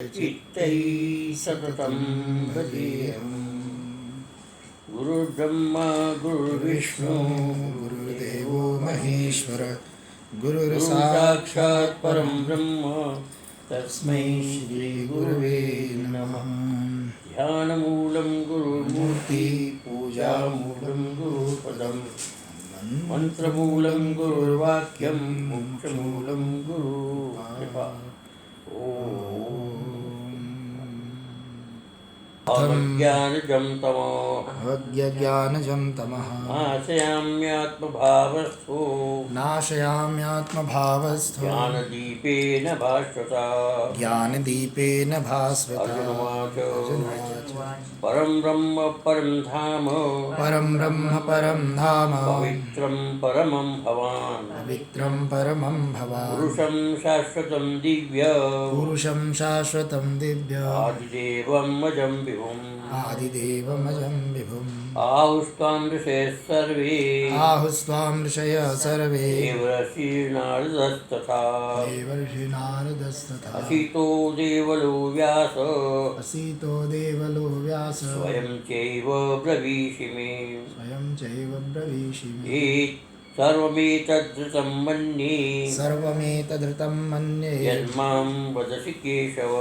चित्तैः सततं भजेयम्। गुरुर्ब्रह्मा गुरुर्विष्णु गुरुर्देवो महेश्वर गुरुसाक्षात् परं ब्रह्म तस्मै श्रीगुरुवे नमः। ध्यानमूलं गुरुर्मूर्ति पूजामूलं गुरुपदम् मंत्रमूलं गुरुर्वाक्यं मोक्षमूलं गुरुकृपा। अज्ञानजं तमः नाशयाम्यात्मभावस्थो ज्ञानदीपेन भास्वता। अर्जुनोवाच परं ब्रह्म परं धाम पवित्रं परमं भवान् पुरुषं शाश्वतं दिव्य आदिदेवमजं विभुम्। आहुस्त्वां ऋषयः सर्वे देवर्षिर्नारदस्तथा असितो देवलो व्यास स्वयं चैव ब्रवीषि मे। सर्वमेतद्धृतं मन्ये यन्मां वदसि केशव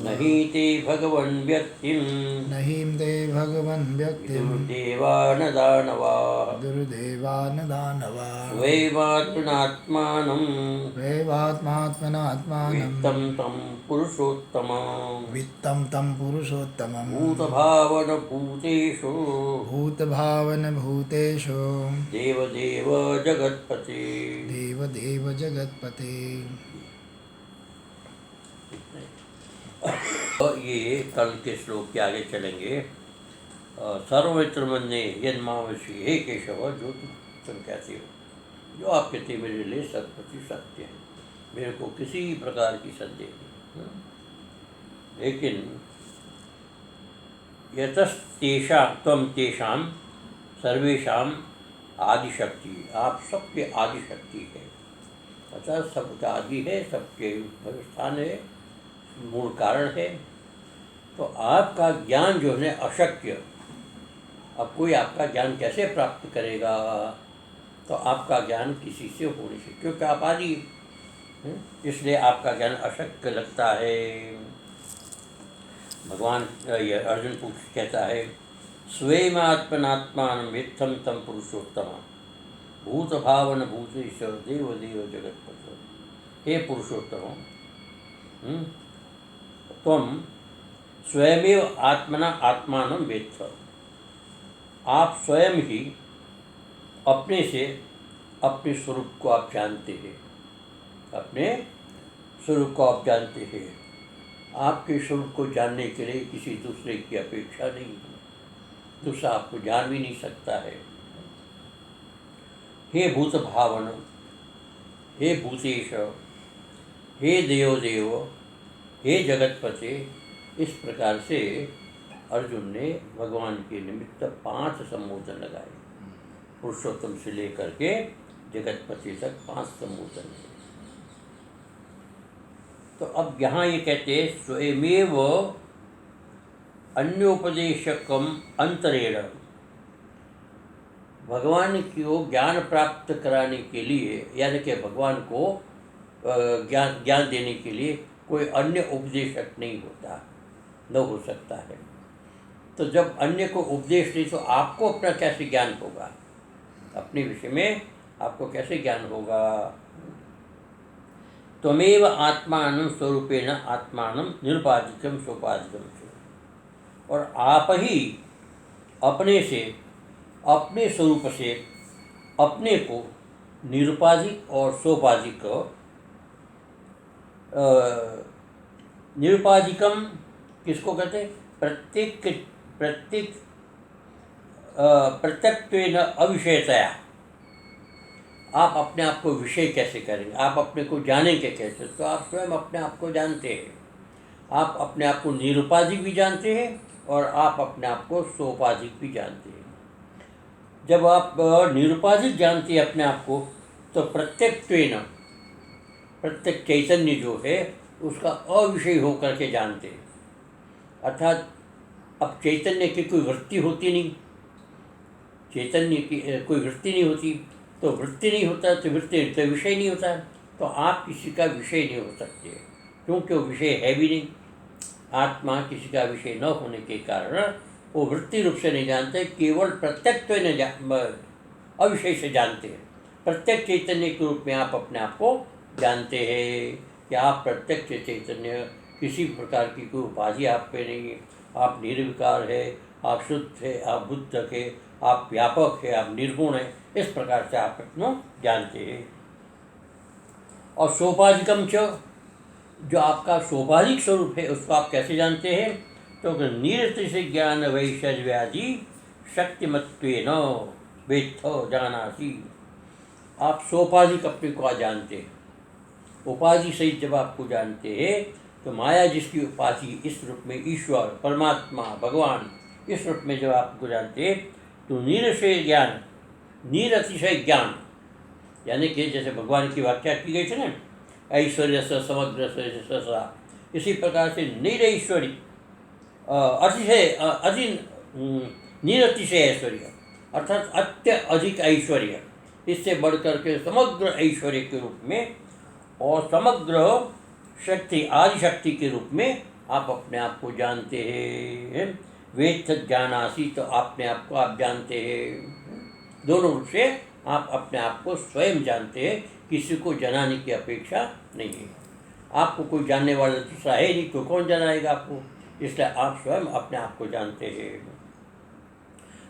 न हि ते भगवन् व्यक्तिं दुर्देवा न दानवा स्वयमात्मनात्मानं वित्तं तं पुरुषोत्तमम् भूतभावनभूतेषु देवदेव जगत्पते। ये कल के श्लोक के आगे चलेंगे। सर्वमित्र मन्ये यन्मावसि हे केशव, जो तुम कहते हो, जो आप कहते मेरे लिए सत्प्रति सत्य है, मेरे को किसी प्रकार की संदेह नहीं। लेकिन तेषां सर्वेषां आदिशक्ति, आप सबके आदिशक्ति है, अतः सबका आदि है, सबके स्थान है, मूल कारण है। तो आपका ज्ञान जो है अशक्य, अब कोई आपका ज्ञान कैसे प्राप्त करेगा? तो आपका ज्ञान किसी से हो नहीं सकता, क्योंकि आप आदि, इसलिए आपका ज्ञान अशक्य लगता है। भगवान अर्जुन कहता है स्वयमात्मनात्मानं वित्तं तं पुरुषोत्तमं भूतभावन भूतेश्वर देवदेव जगत्पते। हे पुरुषोत्तम, त्वं स्वयमेव आत्मानं वेत्थ। आप स्वयं ही अपने से अपने स्वरूप को आप जानते हैं, आपके स्वरूप को जानने के लिए किसी दूसरे की अपेक्षा नहीं, दूसरा आपको जान भी नहीं सकता है। हे भूत भावन, हे भूतेश, हे देवदेव, हे जगतपते, इस प्रकार से अर्जुन ने भगवान के निमित्त 5 संबोधन लगाए। पुरुषोत्तम से लेकर के जगतपति तक 5 संबोधन है। तो अब यहाँ ये कहते हैं स्वयमेव अन्योपदेशकम अंतरेण, भगवान को ज्ञान प्राप्त कराने के लिए, यानी कि भगवान को ज्ञान देने के लिए कोई अन्य उपदेशक नहीं होता, न हो सकता है। तो जब अन्य को उपदेश नहीं, तो आपको अपना कैसे ज्ञान होगा? अपने विषय में आपको कैसे ज्ञान होगा? त्वमेव आत्मानं स्वरूपेण आत्मानं निरुपाधिकं सोपाधिकं च। और आप ही अपने से, अपने स्वरूप से अपने को निरुपाधिक और सोपाधिक, निरुपाधिकम किसको कहते हैं? प्रत्यक्त्वेन अविषयतया। आप अपने आप को विषय कैसे करेंगे? आप अपने को जानेंगे कैसे? तो आप स्वयं अपने आप को जानते हैं। आप अपने आप को निरुपाधिक भी जानते हैं और आप अपने आप को सोपाधिक भी जानते हैं। जब आप निरुपाधिक जानते हैं अपने आप को, तो प्रत्यक्त्वेन, प्रत्येक चैतन्य जो है उसका अविषय होकर के जानते हैं। अर्थात अब चैतन्य की कोई वृत्ति होती नहीं, चैतन्य की कोई वृत्ति नहीं होती, तो वृत्ति नहीं होता तो वृत्ति तो विषय नहीं होता, तो आप किसी का विषय नहीं हो सकते, क्योंकि वो विषय है भी नहीं। आत्मा किसी का विषय न होने के कारण वो वृत्ति रूप से नहीं जानते, केवल प्रत्यक्ष अविषय से जानते हैं। प्रत्यक्ष चैतन्य के रूप में आप अपने आप को जानते हैं कि आप प्रत्यक्ष चैतन्य, किसी प्रकार की कोई उपाधि आप पे नहीं है, आप निर्विकार है, आप शुद्ध है, आप बुद्ध है, आप व्यापक है, आप निर्गुण है। इस प्रकार से आप अपनो जानते हैं। और सोपाधिकम च, जो आपका सोपाधिक स्वरूप है उसको आप कैसे जानते हैं? तो निरतिश ज्ञान वैश्वर्यादि शक्तिमत्वेन वेत्थ जानासि। आप सोपाधिक अपने को जानते हैं। उपाधि सहित जब आपको जानते हैं तो माया जिसकी उपाधि इस रूप में ईश्वर, परमात्मा, भगवान, इस रूप में जब आपको जानते हैं तो निरतिशय ज्ञान, निरतिशय ज्ञान, यानी कि जैसे भगवान की व्याख्या की गई थी ना, ऐश्वर्य स समग्र सा, इसी प्रकार से निरैश्वर्य अतिशय निरतिशय ऐश्वर्य अर्थात अत्यधिक ऐश्वर्य, इससे बढ़कर के समग्र ऐश्वर्य के रूप में और समग्र शक्ति, आदि शक्ति के रूप में आप अपने आप को जानते हैं। वेत्थ ज्ञानासि, तो अपने आप को आप जानते हैं। दोनों रूप से आप अपने आप को स्वयं जानते हैं, किसी को जनाने की अपेक्षा नहीं है। आपको कोई जानने वाला दूसरा है नहीं, तो कौन जनाएगा आपको? इसलिए आप स्वयं अपने आप को जानते हैं।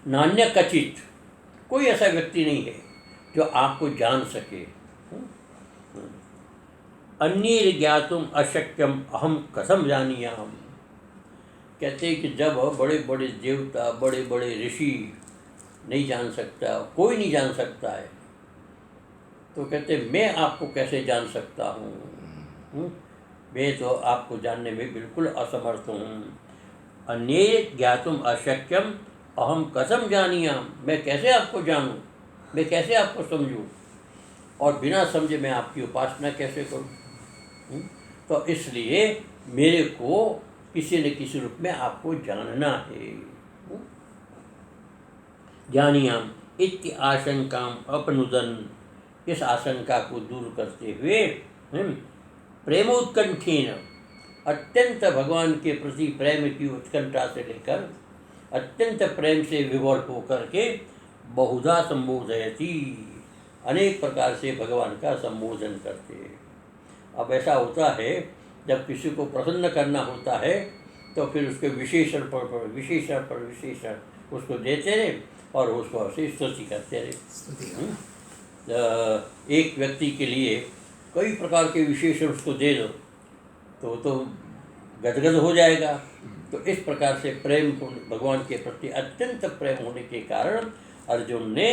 नान्य कचित, कोई ऐसा व्यक्ति नहीं है जो आपको जान सके। अन्य ज्ञातुम अशक्यम अहम कथम जानीयाम। कहते हैं कि जब बड़े बड़े देवता, बड़े बड़े ऋषि नहीं जान सकता, कोई नहीं जान सकता है, तो कहते मैं आपको कैसे जान सकता हूँ? मैं तो आपको जानने में बिल्कुल असमर्थ हूँ। अन्य ज्ञातुम अशक्यम अहम कथम जानीयाम, मैं कैसे आपको जानूँ, मैं कैसे आपको समझूँ, और बिना समझे मैं आपकी उपासना कैसे करूँ? तो इसलिए मेरे को किसी न किसी रूप में आपको जानना है। जानियाम इत्य आशंकाम अपनुदन, इस आशंका को दूर करते हुए प्रेमोत्कंठेन, अत्यंत भगवान के प्रति प्रेम की उत्कंठा से लेकर अत्यंत प्रेम से विवल होकर के बहुधा संबोधयति, अनेक प्रकार से भगवान का संबोधन करते हैं। अब ऐसा होता है जब किसी को प्रसन्न करना होता है तो फिर उसके विशेषण पर विशेषण उसको देते रहे और उसको ऐसे स्तुति करते रहे। एक व्यक्ति के लिए कई प्रकार के विशेषण उसको दे दो तो गदगद हो जाएगा। तो इस प्रकार से प्रेम, भगवान के प्रति अत्यंत प्रेम होने के कारण अर्जुन ने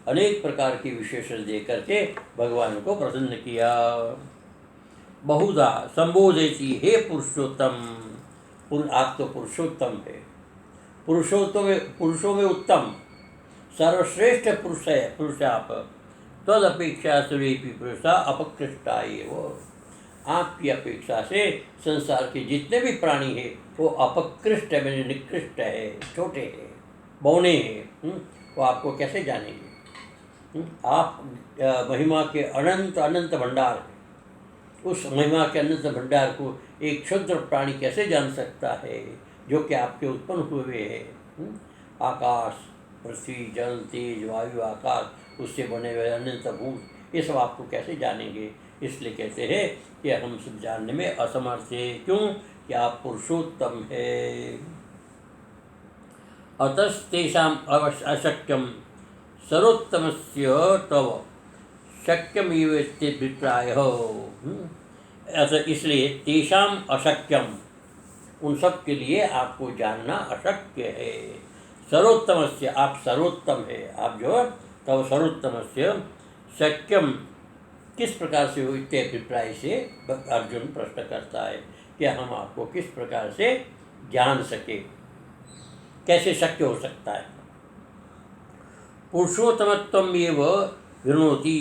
अनेक प्रकार के विशेषण दे करके भगवान को प्रसन्न किया। बहुधा संबोधयति, हे पुरुषोत्तम, आप तो पुरुषोत्तम है, पुरुषों में उत्तम, सर्वश्रेष्ठ पुरुष है, पुरुष आप। तदपेक्षा सर्वेपि पुरुषा अपकृष्टा एव, आपकी अपेक्षा से संसार के जितने भी प्राणी हैं वो अपकृष्ट है, मैंने निकृष्ट है, छोटे हैं, बौने हैं। वो आपको कैसे जानेंगे? आप महिमा के अनंत अनंत भंडार हैं, उस महिमा के अनंत भंडार को एक क्षुद्र प्राणी कैसे जान सकता है जो कि आपके उत्पन्न हुए हैं? आकाश, पृथ्वी, जल, तेज, वायु, आकाश, उससे बने हुए अनंत भूत, ये सब आपको कैसे जानेंगे? इसलिए कहते हैं कि हम सब जानने में असमर्थ हैं। क्यों? कि आप पुरुषोत्तम है। अतस्तेषाम अशक्यम सर्वोत्तमस्य तव शक्यमेव इत्यभिप्रायः। ऐसा इसलिए तेषाम अशक्यम, उन सब के लिए आपको जानना अशक्य है। सर्वोत्तमस्य, आप सर्वोत्तम है, आप जो तब सर्वोत्तमस्य शक्यम, किस प्रकार से हो इत्य अभिप्राय से अर्जुन प्रश्न करता है कि हम आपको किस प्रकार से जान सके, कैसे शक्य हो सकता है? पुरुषोत्तमत्वम एव विनोति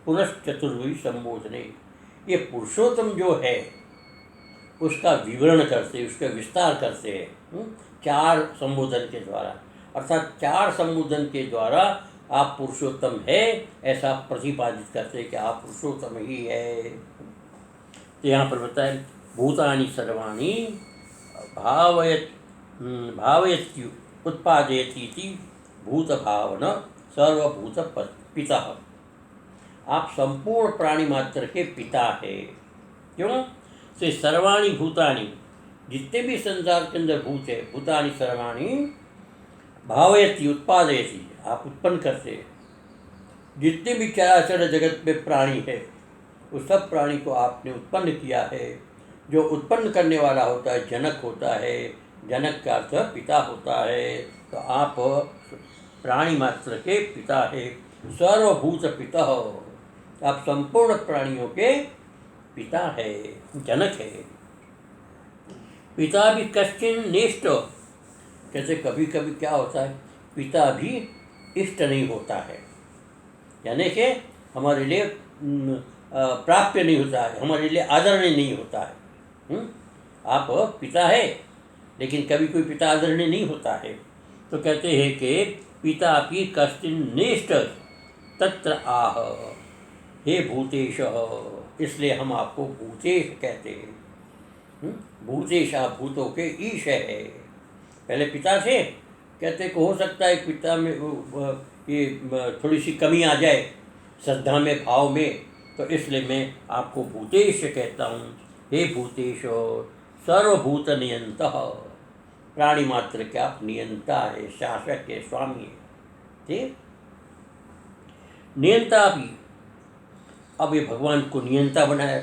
पुनश्चतुर्भुज संबोधने। ये पुरुषोत्तम जो है उसका विवरण करते, उसका विस्तार करते हैं 4 संबोधन के द्वारा। अर्थात 4 संबोधन के द्वारा आप पुरुषोत्तम है ऐसा प्रतिपादित करते हैं कि आप पुरुषोत्तम ही है। तो यहाँ पर बताएं भूतानि सर्वाणि भावयत्यु उत्पादयतीति भूत भावन सर्वभूत पिता। आप संपूर्ण प्राणी मात्र के पिता है। क्यों? से सर्वाणी भूतानि, जितने भी संसार के अंदर भूत है, भूतानि सर्वाणी भावयति उत्पादयति, आप उत्पन्न करते हैं। जितने भी चराचर जगत में प्राणी है उस सब प्राणी को आपने उत्पन्न किया है। जो उत्पन्न करने वाला होता है जनक होता है, जनक का अर्थ पिता होता है। तो आप प्राणी मात्र के पिता है, सर्वभूत पिता हो, आप संपूर्ण प्राणियों के पिता है, जनक है। पिता भी कश्चिन निष्ठ, कैसे कभी कभी क्या होता है पिता भी इष्ट नहीं होता है, यानी कि हमारे लिए प्राप्य नहीं होता है, हमारे लिए आदरणीय नहीं होता है। आप पिता है लेकिन कभी कोई पिता आदरणीय नहीं होता है। तो कहते हैं कि पिता की कश्चिन निष्ठ तत्र आह, हे भूतेश, इसलिए हम आपको भूतेश कहते हैं। भूतेश, आप भूतों के ईश है। पहले पिता थे, कहते कि हो सकता है पिता में ये थोड़ी सी कमी आ जाए श्रद्धा में, भाव में, तो इसलिए मैं आपको भूतेश कहता हूँ। हे भूतेश सर्वभूत नियंता, प्राणी मात्र के आप नियंता है, शासक है, स्वामी है। ठीक, नियंता भी, अब ये भगवान को नियंता बनाया।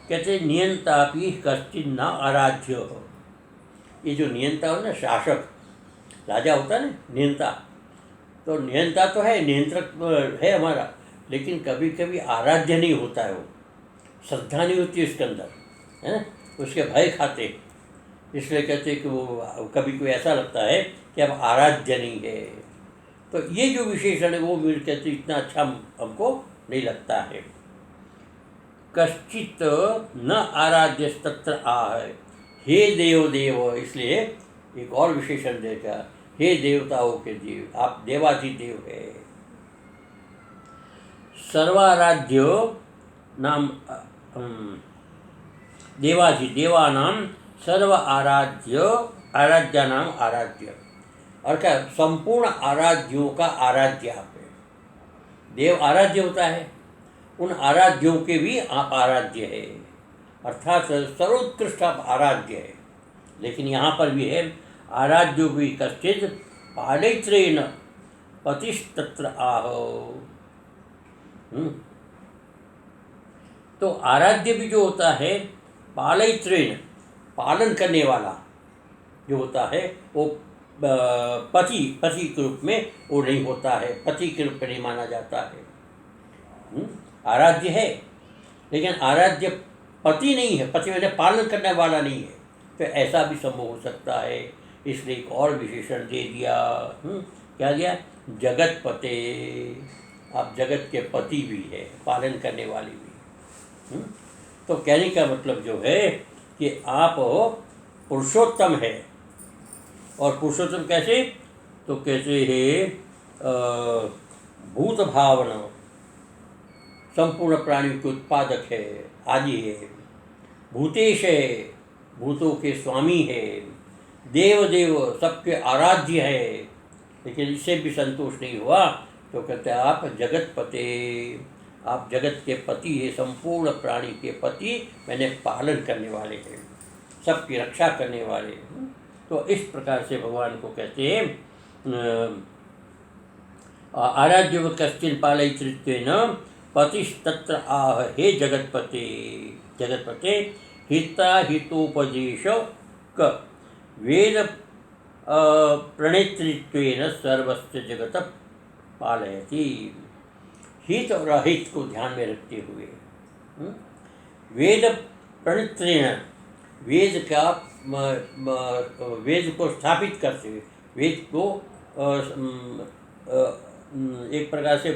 कहते नियंता भी कश्चिन न आराध्य। ये जो नियंता हो ना, शासक राजा होता है ना नियंता, तो नियंता तो है, नियंत्रक है हमारा, लेकिन कभी कभी आराध्य नहीं होता है, वो श्रद्धा नहीं होती उसके अंदर, है ना, उसके भय खाते। इसलिए कहते कि वो कभी कोई ऐसा लगता है कि अब आराध्य नहीं है। तो ये जो विशेषण है वो मेरे कहते इतना अच्छा हमको नहीं लगता है। कश्चित न आराध्य तत्र आह, हे देव देव, इसलिए एक और विशेषण देगा, हे देवताओं के देव, आप देवाधिदेव है। सर्वाराध्य नाम देवानाम सर्व आराध्य, आराध्या नाम आराध्य, और क्या संपूर्ण आराध्यों का आराध्य आप है। देव आराध्य होता है, उन आराध्यों के भी आप आराध्य है, अर्थात सर्वोत्कृष्ट आप आराध्य है। लेकिन यहाँ पर भी है आराध्यो भी कश्चित पालयित्रेण पतिस्तत्र आहो। तो आराध्य भी जो होता है पालयित्रेण, पालन करने वाला जो होता है, वो पति के रूप में वो नहीं होता है, पति के रूप में नहीं माना जाता है। आराध्य है लेकिन आराध्य पति नहीं है, पति मैंने पालन करने वाला नहीं है, तो ऐसा भी संभव हो सकता है। इसलिए एक और विशेषण दे दिया। क्या दिया? जगतपते, आप जगत के पति भी है, पालन करने वाले भी। तो कहने का मतलब जो है कि आप पुरुषोत्तम है। और पुरुषोत्तम कैसे? तो कैसे है भूत भावना, संपूर्ण प्राणियों के उत्पादक है, आदि है। भूतेश है, भूतों के स्वामी है। देव देव, सबके आराध्य है। लेकिन इससे भी संतोष नहीं हुआ तो कहते हैं आप जगतपते, आप जगत के पति है, संपूर्ण प्राणी के पति, मैंने पालन करने वाले हैं, सबकी रक्षा करने वाले हैं। तो इस प्रकार से भगवान को कहते हैं आराध्य कश्चिन पालयित्रेण पतिस्तत्र आह, हे जगतपते, जगतपते हिता हितोपदेश क वेद प्रणेतृत्वेन सर्वस्य जगत पालयति। हित और अहित को ध्यान में रखते हुए वेद प्रणेत्रेण, वेद का वेद को स्थापित करते हुए, वेद को एक प्रकार से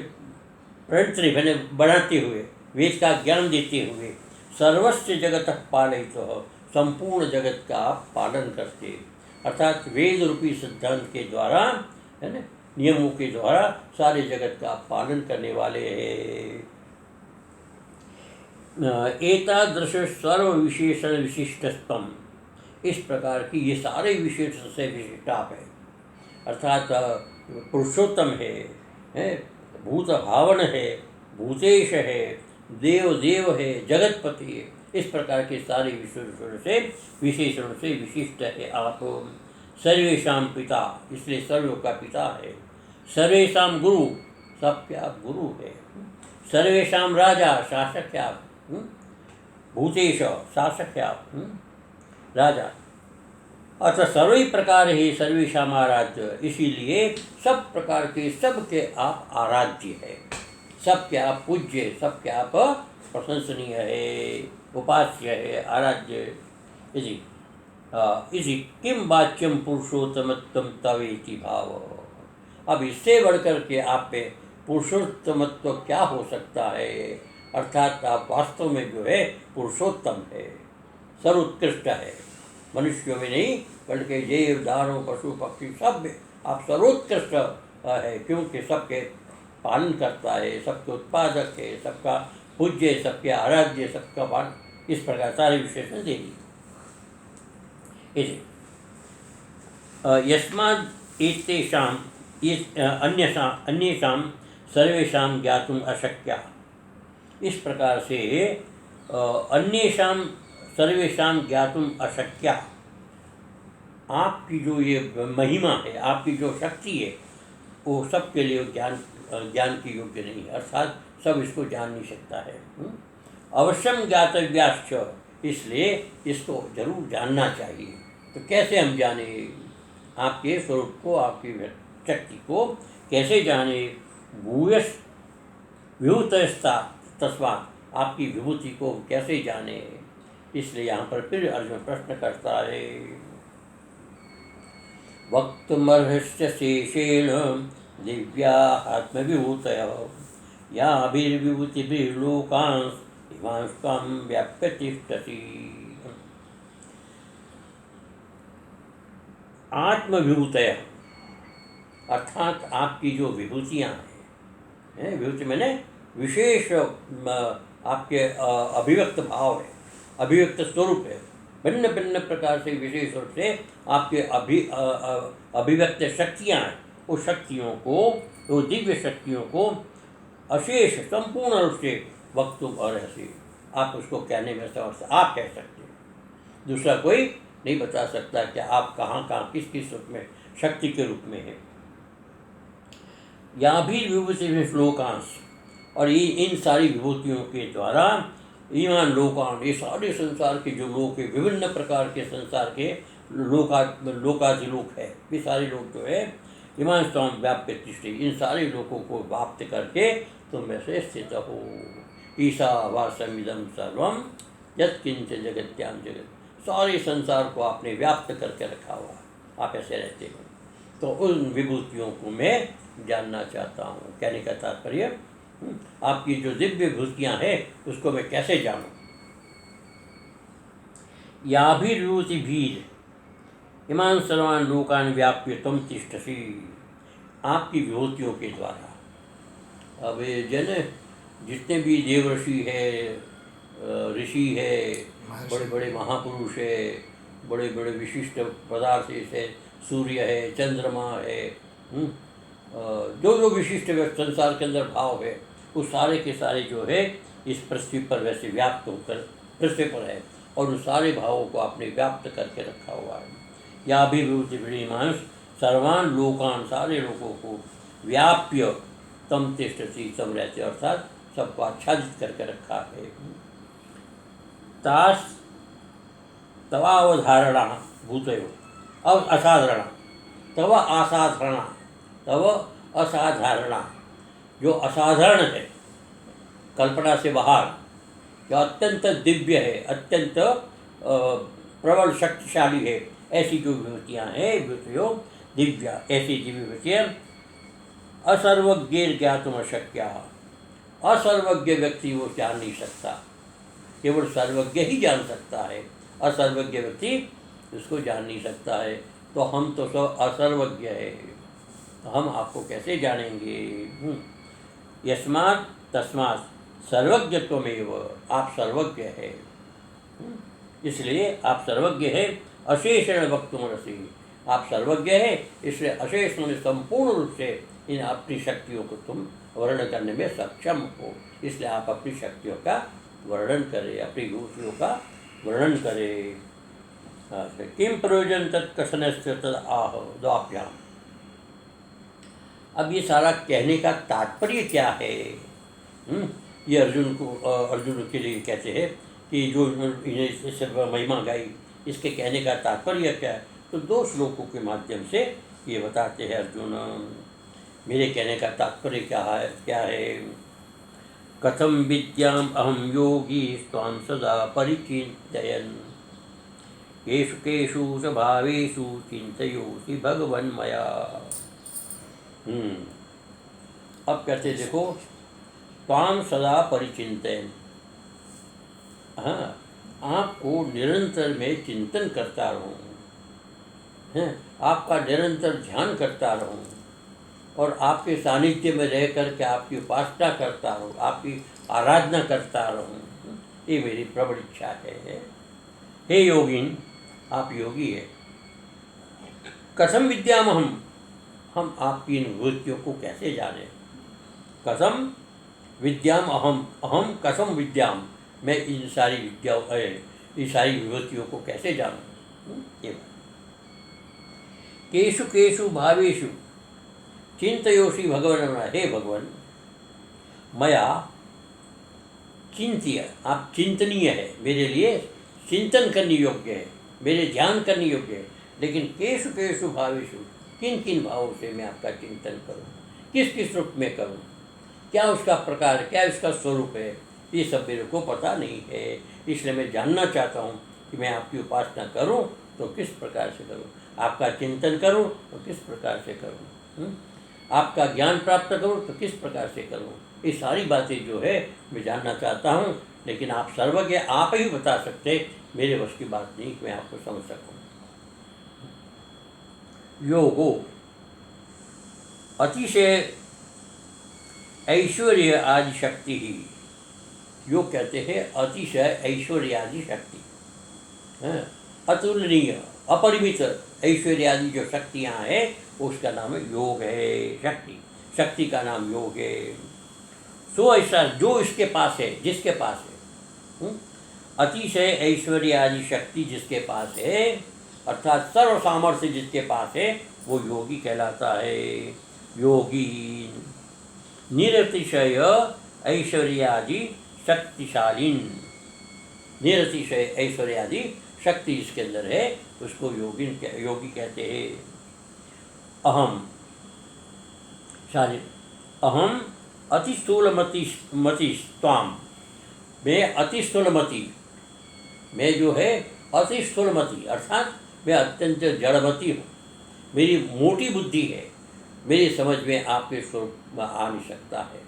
प्रणेत्री मैंने बनाते हुए, वेद का ज्ञान देते हुए, सर्वस्य जगत पालयित, संपूर्ण जगत का आप पालन करते, अर्थात वेद रूपी सिद्धांत के द्वारा, है ना, नियमों के द्वारा सारे जगत का पालन करने वाले हैं। एतादृश सर्व विशेषण विशिष्टस्तम, इस प्रकार की ये सारे विशेषण से विशिष्ट आप है, अर्थात पुरुषोत्तम है, भूत भावन है, भूतेश है, देव देव है, जगतपति है, इस प्रकार के सारे विशेषणों से विशिष्ट है आप। सर्वेषां पिता, इसलिए सर्व का पिता है। सर्वेषां गुरु, सबके आप गुरु है। सर्वेषां राजा, शासक है आप। भूतेश, शासक है आप, राजा। अतः सर्व प्रकार ही सर्वेषां आराध्य, इसीलिए सब प्रकार के सबके आप आराध्य है, सबके आप पूज्य, सबके आप प्रशंसनीय है, उपास्य है, आराध्य। इसी किम वाच्यम पुरुषोत्तमत्व तवेति भाव। अब इससे बढ़कर के आप पे पुरुषोत्तमत्व क्या हो सकता है, अर्थात आप वास्तव में जो है पुरुषोत्तम है, सर्वोत्कृष्ट है, मनुष्यों में नहीं बल्कि जीव दानव पशु पक्षी सब में आप सर्वोत्कृष्ट है, क्योंकि सबके पालन करता है, सबके उत्पादक है, सबका पूज्य, सबके आराध्य, सबका पालन, इस प्रकार सारे विशेषण दे दिए। यस्माद् एतेषाम् अन्येषां सर्वेषां ज्ञातुम् अशक्या, इस प्रकार से अन्येषां सर्वेषां ज्ञातुम् अशक्या, आपकी जो ये महिमा है, आपकी जो शक्ति है, वो सबके लिए ज्ञान की योग्य नहीं है, अर्थात सब इसको जान नहीं सकता है। अवश्यम ज्ञातव्याश्च, इसलिए इसको जरूर जानना चाहिए। तो कैसे हम जाने आपके स्वरूप को, आपकी शक्ति को कैसे जाने? भूयस विभूतस्ता तस्मात्, आपकी विभूति को कैसे जाने? इसलिए यहाँ पर फिर अर्जुन प्रश्न करता है। वक्तुमर्हस्य शेषेण दिव्या आत्मविभूतयः याभिर्विभूतिभिर्लोकांस् इमांस्त्वं व्याप्य तिष्ठसि। आत्मविभूतय, अर्थात आपकी जो विभूतियाँ हैं, विभूति मैंने विशेष आपके अभिव्यक्त भाव है, अभिव्यक्त स्वरूप है, भिन्न भिन्न प्रकार से विशेष रूप से आपके अभिव्यक्त शक्तियाँ हैं, उस शक्तियों को, वो दिव्य शक्तियों को अशेष संपूर्ण रूप से वक्तुम अर्हसि, आप उसको कहने में समर्थ, आप कह सकते हैं, दूसरा कोई नहीं बता सकता कि आप कहाँ कहाँ किस किस रूप में शक्ति के रूप में है। यहाँ भी विभूति में श्लोकांश, और ये इन सारी विभूतियों के द्वारा ईमान लोकान, ये सारे संसार के जो लोक है, विभिन्न प्रकार के संसार के लोकाधिलोक है, ये सारे लोग जो है ईमान स्वयं व्याप्य तिष्ठति, इन सारे लोगों को व्याप्त करके तुम में से स्थित हो। ईशावास्यमिदं सर्वं यत्किंच जगत्यां जगत्, सारे संसार को आपने व्याप्त करके रखा हुआ, आप ऐसे रहते हो। तो उन विभूतियों को मैं जानना चाहता हूँ, कहने का तात्पर्य आपकी जो दिव्य विभूतियाँ हैं उसको मैं कैसे जानूँ। याभिर्विभूतिभिः इमान् सर्वान् लोकान् व्याप्य त्वं तिष्ठसि, आपकी विभूतियों के द्वारा। अब जन जितने भी देवर्षि है, ऋषि है, बड़े बड़े महापुरुष है, बड़े बड़े विशिष्ट पदार्थ है, सूर्य है, चंद्रमा है, जो जो विशिष्ट संसार के अंदर भाव है, वो सारे के सारे जो है इस पृथ्वी पर वैसे व्याप्त होकर पृथ्वी पर है, और उन सारे भावों को आपने व्याप्त करके रखा हुआ है। या भी विभूतिभिः सर्वान् लोकान्, सारे लोगों को व्याप्य तम तिष्ठसि, सब रहते, अर्थात सबको आच्छादित करके रखा है। तास तवावधारणा भूतयो अब असाधारणा, तव असाधारणा, तव असाधारणा, जो असाधारण है, कल्पना से बाहर, जो अत्यंत दिव्य है, अत्यंत प्रबल शक्तिशाली है, ऐसी जो विभूतियाँ हैं, विभूतियों दिव्या, ऐसी दिव्य विभूतियाँ असर्वज्ञ ज्ञातुम अशक्या, असर्वज्ञ व्यक्ति वो जान नहीं सकता, केवल सर्वज्ञ ही जान सकता है। असर्वज्ञ व्यक्ति उसको जान नहीं सकता है। तो हम तो सब असर्वज्ञ है, तो हम आपको कैसे जानेंगे? यस्मात् तस्मात् सर्वज्ञत्वमेव, आप सर्वज्ञ है, इसलिए आप सर्वज्ञ है। अशेषण वक्तुमर्हसि, आप सर्वज्ञ है, इसलिए अशेष में संपूर्ण रूप से इन अपनी शक्तियों को तुम वर्णन करने में सक्षम हो, इसलिए आप अपनी शक्तियों का वर्णन करें, अपनी विभूतियों का वर्णन करें। किम प्रयोजन तत्कथनस्य तद आह द्वाभ्याम। अब ये सारा कहने का तात्पर्य क्या है? ये अर्जुन के लिए कहते हैं कि जो इन्हें सिर्फ महिमा गाई, इसके कहने का तात्पर्य क्या है? तो 2 श्लोकों के माध्यम से ये बताते हैं अर्जुन, मेरे कहने का तात्पर्य क्या है? कथम विद्याम अहम योगी स्वाम सदा परिचिन्तयन् केषु केषु च भावेषु चिन्तयोऽसि भगवन्मया। अब कहते देखो, त्वाम सदा परिचिन्तयन्, हाँ, आपको निरंतर मैं चिंतन करता रहूँ, आपका निरंतर ध्यान करता रहूँ और आपके सानिध्य में रह कर के आपकी उपासना करता रहूँ, आपकी आराधना करता रहूँ, ये मेरी प्रबल इच्छा है। हे योगिन, आप योगी है। कथम विद्याम हम आपकी इन विभूतियों को कैसे जाने? कथम विद्याम अहम कथम विद्याम, मैं इन सारी विभूतियों को कैसे जानूँ? केषु केषु भावेषु चिंतयोषि भगवन, हे भगवान, मया चिंत्य, आप चिंतनीय है, मेरे लिए चिंतन करने योग्य है, मेरे ध्यान करने योग्य है। लेकिन केषु केषु भावेषु, किन किन भावों से मैं आपका चिंतन करूं, किस किस रूप में करूं, क्या उसका प्रकार, क्या उसका स्वरूप है, ये सब मेरे को पता नहीं है। इसलिए मैं जानना चाहता हूं कि मैं आपकी उपासना करूं तो किस प्रकार से करूं, आपका चिंतन करूं तो किस प्रकार से करूं, आपका ज्ञान प्राप्त करूं तो किस प्रकार से करूं। ये सारी बातें जो है मैं जानना चाहता हूं, लेकिन आप सर्वज्ञ, आप ही बता सकते, मेरे वश की बात नहीं कि मैं आपको समझ सकूं। योगो अतिशय ऐश्वर्य आदि शक्ति ही, योग कहते हैं अतिशय ऐश्वर्य आदि शक्ति, अतुलनीय अपरिमित ऐश्वर्य आदि जो शक्तियाँ हैं उसका नाम योग है। शक्ति का नाम योग है। सो ऐसा जो इसके पास है, जिसके पास है, अतिशय ऐश्वर्य आदि शक्ति जिसके पास है, अर्थात सर्व सामर्थ्य जिसके पास है, वो योगी कहलाता है। योगी निरतिशय ऐश्वर्यादि शक्तिशालीन, निरतिशय ऐश्वर्यादि शक्ति इसके अंदर है, उसको योगी कहते हैं। अहम अति स्थूलमति त्वाम, मैं अति स्थूलमति, मैं जो है अति स्थूलमति, अर्थात मैं अत्यंत जड़मती हूँ, मेरी मोटी बुद्धि है, मेरी समझ में आपके स्वरूप में आ नहीं सकता है।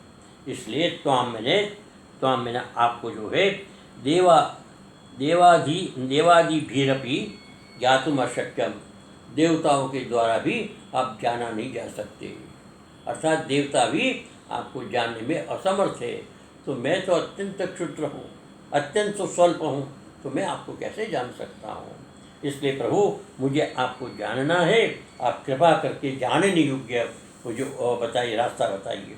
इसलिए त्वाम मैंने आपको जो है देवादि भीरपि ज्ञातुम अशक्यम, देवताओं के द्वारा भी आप जाना नहीं जा सकते, अर्थात देवता भी आपको जानने में असमर्थ है। तो मैं तो अत्यंत क्षुद्र हूँ, अत्यंत स्वल्प हूँ, तो मैं आपको कैसे जान सकता हूँ। इसलिए प्रभु, मुझे आपको जानना है, आप कृपा करके जानने योग्य मुझे बताइए, रास्ता बताइए।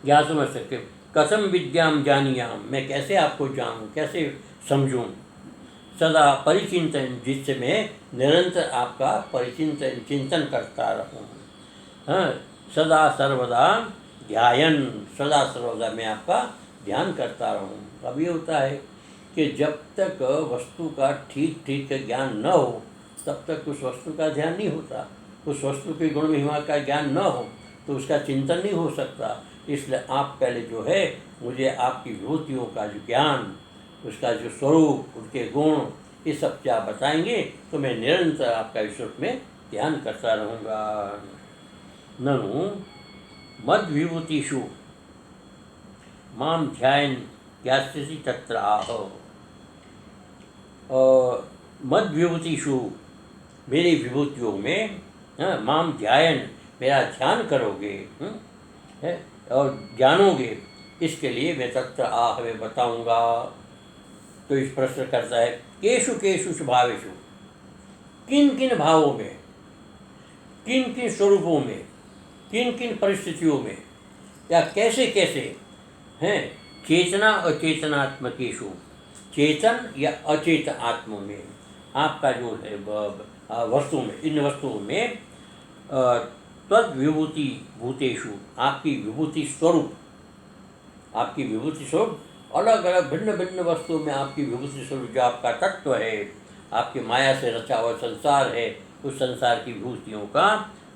ज्ञातुम अशक्यम कथम विद्याम जानियाम, मैं कैसे आपको जानूँ, कैसे समझूँ। सदा परिचिंतन, जिससे मैं निरंतर आपका चिंतन करता रहूँ। सदा सर्वदा ध्यायन, सदा सर्वदा मैं आपका ध्यान करता रहूँ। अब ये होता है कि जब तक वस्तु का ठीक ज्ञान न हो, तब तक उस वस्तु का ध्यान नहीं होता। उस वस्तु के गुण महिमा का ज्ञान न हो तो उसका चिंतन नहीं हो सकता। इसलिए आप पहले जो है मुझे आपकी विभूतियों का जो ज्ञान, उसका जो स्वरूप, उसके गुण, ये सब क्या बताएंगे तो मैं निरंतर आपका विश्व में ध्यान करता रहूँगा। ननु मद विभूतिषु माम ध्यान ज्ञास्यसि तत्र आह। मद विभूतिषु, मेरी विभूतियों में माम ध्यायन, मेरा ध्यान करोगे है और जानोगे, इसके लिए मैं तत्र आह में बताऊँगा। तो इस प्रश्न करता है, केषु केषु भावेषु, किन किन भावों में, किन किन स्वरूपों में, किन किन परिस्थितियों में, या कैसे कैसे हैं, चेतना और चेतनात्मकेषु, चेतन या अचेत आत्मा में आपका जो है वस्तु में, इन वस्तुओं में तद विभूति भूतेषु, आपकी विभूति स्वरूप, आपकी विभूति स्वरूप अलग अलग भिन्न भिन्न वस्तुओं में आपकी विभूति स्वरूप जो आपका तत्व है, आपके माया से रचा हुआ संसार है, उस संसार की विभूतियों का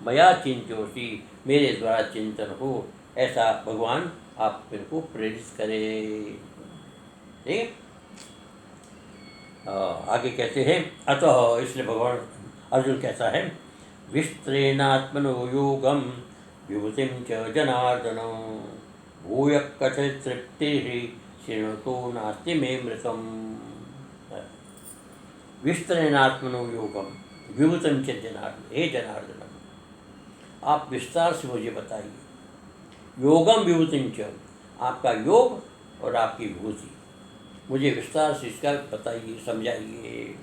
मया चिंत्योषि, मेरे द्वारा चिंतन हो, ऐसा भगवान आप मेरे को प्रेरित करें। ठीक, आगे कहते हैं, अतः इसलिए भगवान अर्जुन कहता है, विस्तरेणात्मनो योगम विभूतिं च जनार्दन भूय कथित तृप्तिः शृणुतो नास्ति मे मृतम्। विस्तरेणात्मनो योगम विभूतिं च जनार्दन, हे जनार्दन आप विस्तार से मुझे बताइए, योगम विभूतिं च, आपका योग और आपकी विभूति, मुझे विस्तार से इसका बताइए, समझाइए।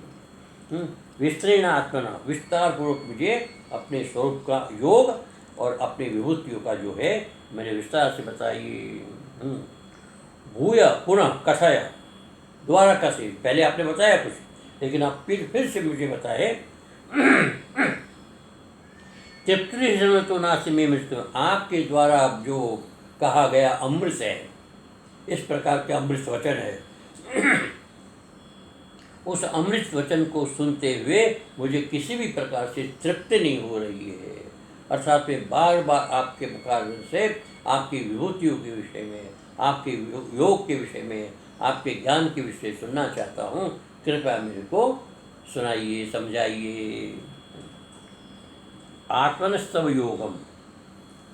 विस्तरेण आत्मना, विस्तार पूर्वक मुझे अपने स्वरूप का योग और अपनी विभूतियों का जो है मैंने विस्तार से बताइए। भूय पुनः कथय, द्वारा कथय, पहले आपने बताया कुछ, लेकिन आप फिर से मुझे बताए। तृप्ति तो नास्ति मे मृत्यु, आपके द्वारा जो कहा गया अमृत है, इस प्रकार के अमृत वचन है, उस अमृत वचन को सुनते हुए मुझे किसी भी प्रकार से तृप्ति नहीं हो रही है। अर्थात मैं बार बार आपके मुखारबिंद से आपकी विभूतियों के विषय में, आपके योग के विषय में, आपके ज्ञान के विषय सुनना चाहता हूँ, कृपया मेरे को सुनाइए, समझाइए। आत्मनस्तव योगम,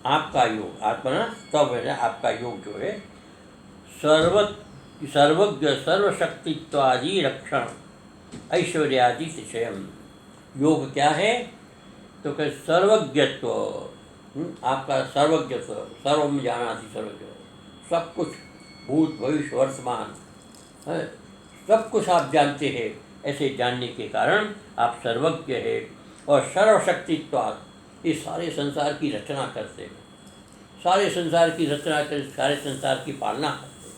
आपका योग, आत्मनस्तव है आपका योग जो है, सर्वज्ञ सर्वशक्तित्वादि रक्षण ऐश्वर्यादि तिशयम। योग क्या है? तो कह सर्वज्ञत्व, आपका सर्वज्ञत्व, सर्वम जानाति सर्वज्ञ, सब कुछ भूत भविष्य वर्तमान है, सब कुछ आप जानते हैं। ऐसे जानने के कारण आप सर्वज्ञ है और सर्वशक्तित्वाद, इस सारे संसार की रचना करते हैं, सारे संसार की रचना कर, सारे संसार की पालना करते,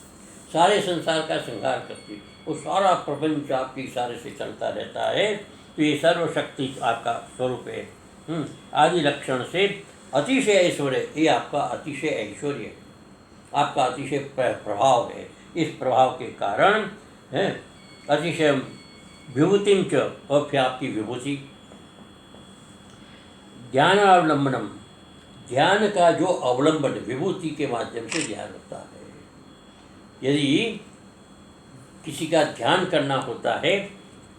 सारे संसार का श्रृंगार करते, वो सारा प्रपंच आपके इशारे से चलता रहता है। तो ये सर्वशक्ति आपका स्वरूप है। आदि लक्षण से अतिशय ऐश्वर्य, ये आपका अतिशय ऐश्वर्य, आपका अतिशय प्रभाव है। इस प्रभाव के कारण है अतिशय विभूतिम च, और फिर आपकी विभूति, ध्यान अवलंबनम, ध्यान का जो अवलंबन विभूति के माध्यम से ध्यान होता है। यदि किसी का ध्यान करना होता है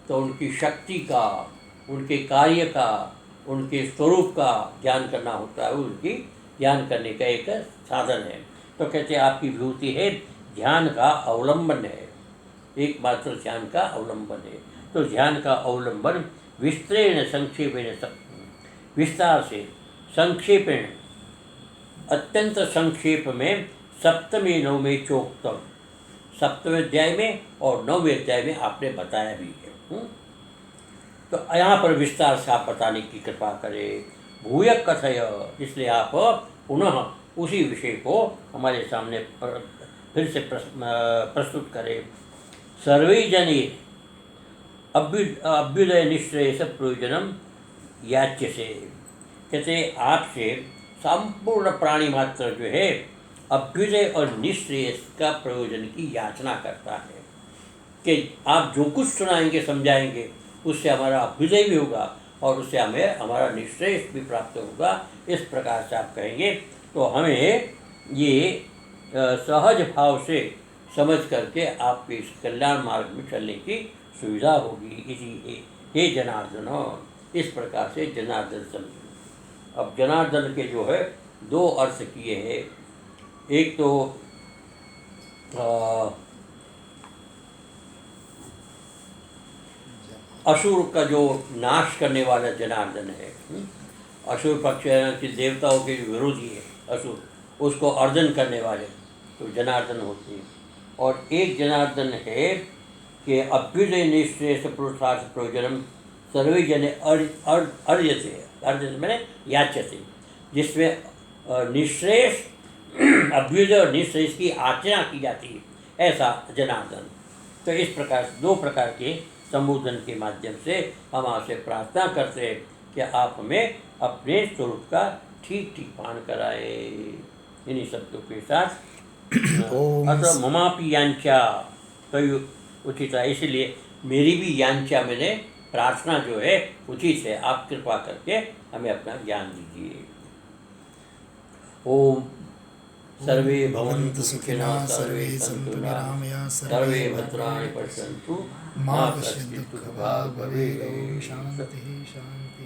तो उनकी शक्ति का, उनके कार्य का, उनके स्वरूप का ध्यान करना होता है, उनकी ध्यान करने का एक साधन है। तो कहते हैं आपकी विभूति है, ध्यान का अवलंबन है, एकमात्र ध्यान का अवलंबन है। तो ध्यान का अवलंबन विस्तरेण संक्षेपेण, विस्तार से, संक्षेपेण, अत्यंत संक्षेप में, सप्तमी नवमे चोक्तम, सप्तवें अध्याय में और नौवें अध्याय में आपने बताया भी है। तो यहाँ पर विस्तार से आप बताने की कृपा करें। भूय कथय, इसलिए आप पुनः उसी विषय को हमारे सामने फिर से प्रस्तुत करें। सर्वे जने अभ्युदय निश्रेयस प्रयोजनम याच्यसे, कहते आपसे संपूर्ण प्राणी मात्र जो है अभ्युदय और निश्रेयस का प्रयोजन की याचना करता है कि आप जो कुछ सुनाएंगे, समझाएंगे, उससे हमारा अभ्युदय भी होगा और उससे हमें हमारा निश्रेयस भी प्राप्त होगा। इस प्रकार से आप कहेंगे तो हमें ये सहज भाव से समझ करके आपके इस कल्याण मार्ग में चलने की सुविधा होगी। इसी हे जनार्दन, इस प्रकार से जनार्दन समझो। अब जनार्दन के जो है दो अर्थ किए हैं। एक तो असुर का जो नाश करने वाला जनार्दन है, असुर पक्ष के देवताओं के विरोधी है असुर, उसको अर्जन करने वाले तो जनार्दन होते हैं। और एक जनार्दन है कि अभ्युदय निश्रेष्ठ पुरुषार्थ प्रयोजनम सर्वे जने अर्यते, अर्यते मैंने याच्यते, जिसमें निश्रेष अभ्युदय और निश्रेष की आचना की जाती है, ऐसा जनार्दन। तो इस प्रकार 2 प्रकार के संबोधन के माध्यम से हम आपसे प्रार्थना करते हैं कि आप हमें अपने स्वरूप का ठीक ठीक पान कराए। इन्हीं शब्दों के साथ अतः ममापि यांचा तो उचित है, इसलिए मेरी भी यांचा, मैंने प्रार्थना जो है उचित है, आप कृपा करके हमें अपना ज्ञान दीजिए। ओम सर्वे भवन्तु सुखिनः, सर्वे सन्तु निरामयाः, सर्वे भद्राणि पश्यन्तु मा कश्चित् दुःखभाग् भवेत्। शान्तिः शान्तिः।